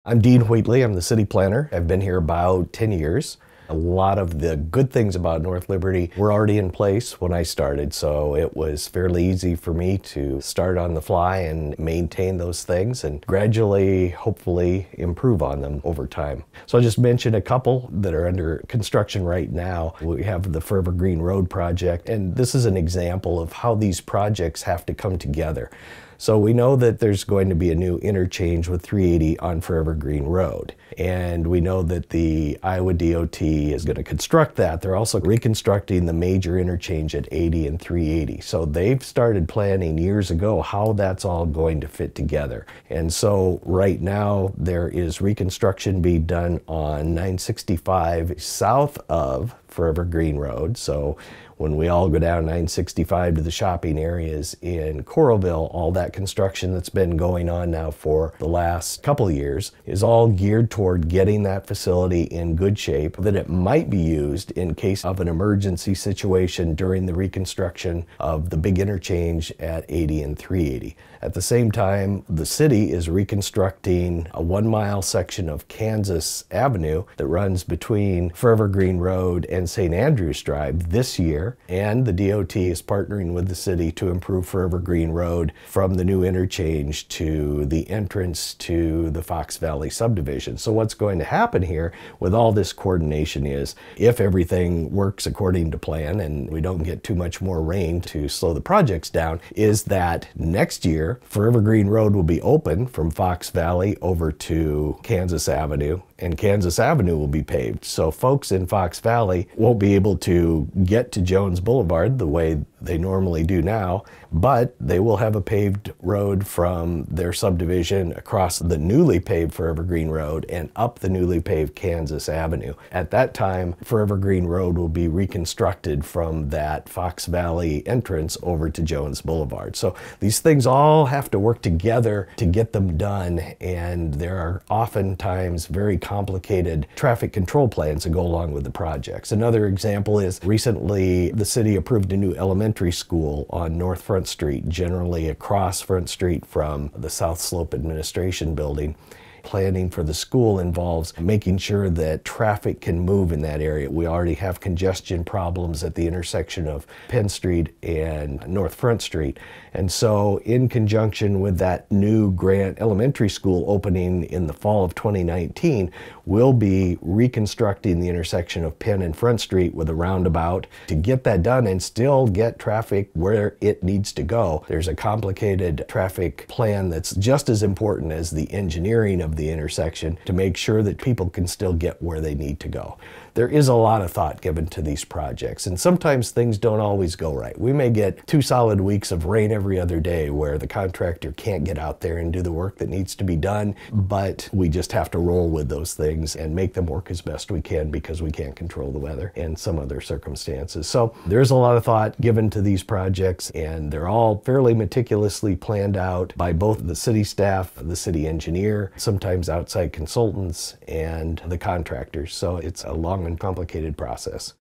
I'm Dean Wheatley. I'm the city planner. I've been here about 10 years. A lot of the good things about North Liberty were already in place when I started, so it was fairly easy for me to start on the fly and maintain those things and gradually, hopefully, improve on them over time. So I'll just mention a couple that are under construction right now. We have the Forever Green Road project, and this is an example of how these projects have to come together. So we know that there's going to be a new interchange with 380 on Forever Green Road. And we know that the Iowa DOT is going to construct that. They're also reconstructing the major interchange at 80 and 380. So they've started planning years ago how that's all going to fit together. And so right now there is reconstruction being done on 965 south of Forever Green Road. So when we all go down 965 to the shopping areas in Coralville, all that construction that's been going on now for the last couple of years is all geared toward getting that facility in good shape that it might be used in case of an emergency situation during the reconstruction of the big interchange at 80 and 380. At the same time, the city is reconstructing a 1-mile section of Kansas Avenue that runs between Forever Green Road and St. Andrews Drive this year, and the DOT is partnering with the city to improve Forever Green Road from the new interchange to the entrance to the Fox Valley subdivision. So what's going to happen here with all this coordination is, if everything works according to plan and we don't get too much more rain to slow the projects down, is that next year Forever Green Road will be open from Fox Valley over to Kansas Avenue, and Kansas Avenue will be paved. So folks in Fox Valley won't be able to get to Jones Boulevard the way they normally do now, but they will have a paved road from their subdivision across the newly paved Forever Green Road and up the newly paved Kansas Avenue. At that time, Forever Green Road will be reconstructed from that Fox Valley entrance over to Jones Boulevard. So these things all have to work together to get them done, and there are oftentimes very complicated traffic control plans that go along with the projects. Another example is recently the city approved a new elementary school on North Front Street, generally across Front Street from the South Slope Administration Building. Planning for the school involves making sure that traffic can move in that area. We already have congestion problems at the intersection of Penn Street and North Front Street. And so in conjunction with that new Grant Elementary School opening in the fall of 2019, we'll be reconstructing the intersection of Penn and Front Street with a roundabout to get that done and still get traffic where it needs to go. There's a complicated traffic plan that's just as important as the engineering of the intersection to make sure that people can still get where they need to go. There is a lot of thought given to these projects, and sometimes things don't always go right. We may get 2 solid weeks of rain every other day where the contractor can't get out there and do the work that needs to be done, but we just have to roll with those things and make them work as best we can because we can't control the weather and some other circumstances. So there's a lot of thought given to these projects, and they're all fairly meticulously planned out by both the city staff, the city engineer, sometimes outside consultants, and the contractors. So it's a long and complicated process.